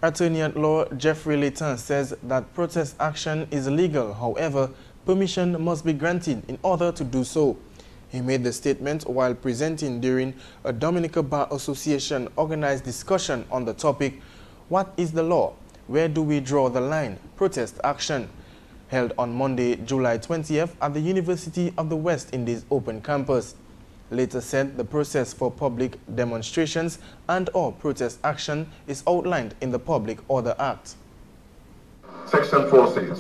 Attorney-at-Law Jeffrey Leighton says that protest action is legal. However, permission must be granted in order to do so. He made the statement while presenting during a Dominica Bar Association organized discussion on the topic, "What is the law? Where do we draw the line? Protest action," held on Monday, July 20th at the University of the West Indies Open Campus. Later said the process for public demonstrations and/or protest action is outlined in the Public Order Act. Section 4 says,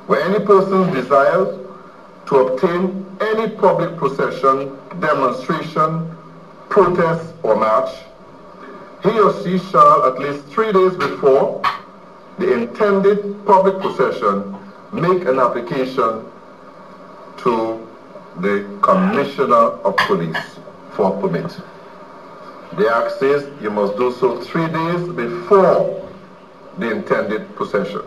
where any person desires to obtain any public procession, demonstration, protest, or march, he or she shall at least 3 days before the intended public procession make an application to the Commissioner of Police for permit. The Act says you must do so 3 days before the intended procession.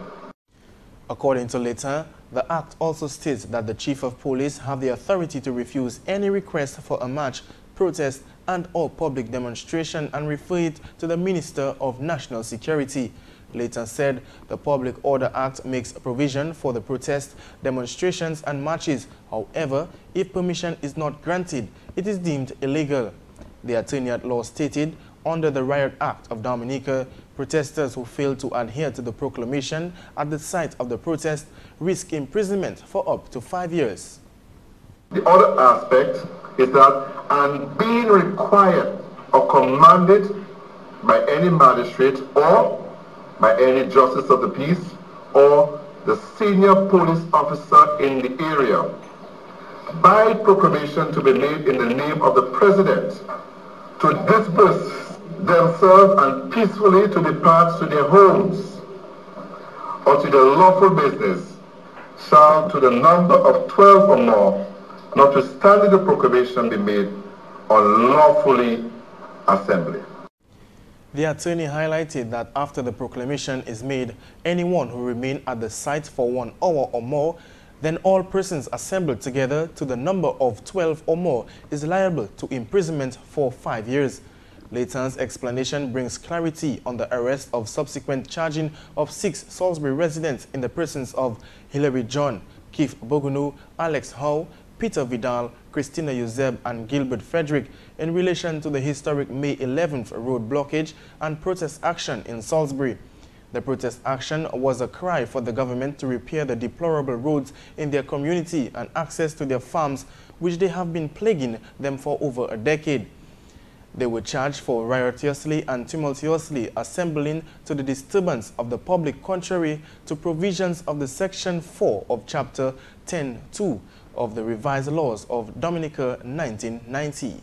According to Leighton, the Act also states that the Chief of Police have the authority to refuse any request for a march, protest, and/or public demonstration and refer it to the Minister of National Security. Leighton said the Public Order Act makes provision for the protests, demonstrations, and marches. However, if permission is not granted, it is deemed illegal. The Attorney-at-Law stated, under the Riot Act of Dominica, protesters who fail to adhere to the proclamation at the site of the protest risk imprisonment for up to 5 years. The other aspect is that, and being required or commanded by any magistrate or by any justice of the peace or the senior police officer in the area, by proclamation to be made in the name of the President, to disperse themselves and peacefully to depart to their homes or to their lawful business, shall to the number of 12 or more, notwithstanding the proclamation, be made unlawfully assembly. The attorney highlighted that after the proclamation is made, anyone who remain at the site for 1 hour or more, then all persons assembled together to the number of 12 or more is liable to imprisonment for 5 years. Leighton's explanation brings clarity on the arrest of subsequent charging of 6 Salisbury residents in the persons of Hilary John, Keith Bogunu, Alex Howe, Peter Vidal, Christina Yuzeb, and Gilbert Frederick in relation to the historic May 11th road blockage and protest action in Salisbury. The protest action was a cry for the government to repair the deplorable roads in their community and access to their farms, which they have been plaguing them for over a decade. They were charged for riotously and tumultuously assembling to the disturbance of the public contrary to provisions of the Section 4 of Chapter 10.2 of the revised laws of Dominica 1990.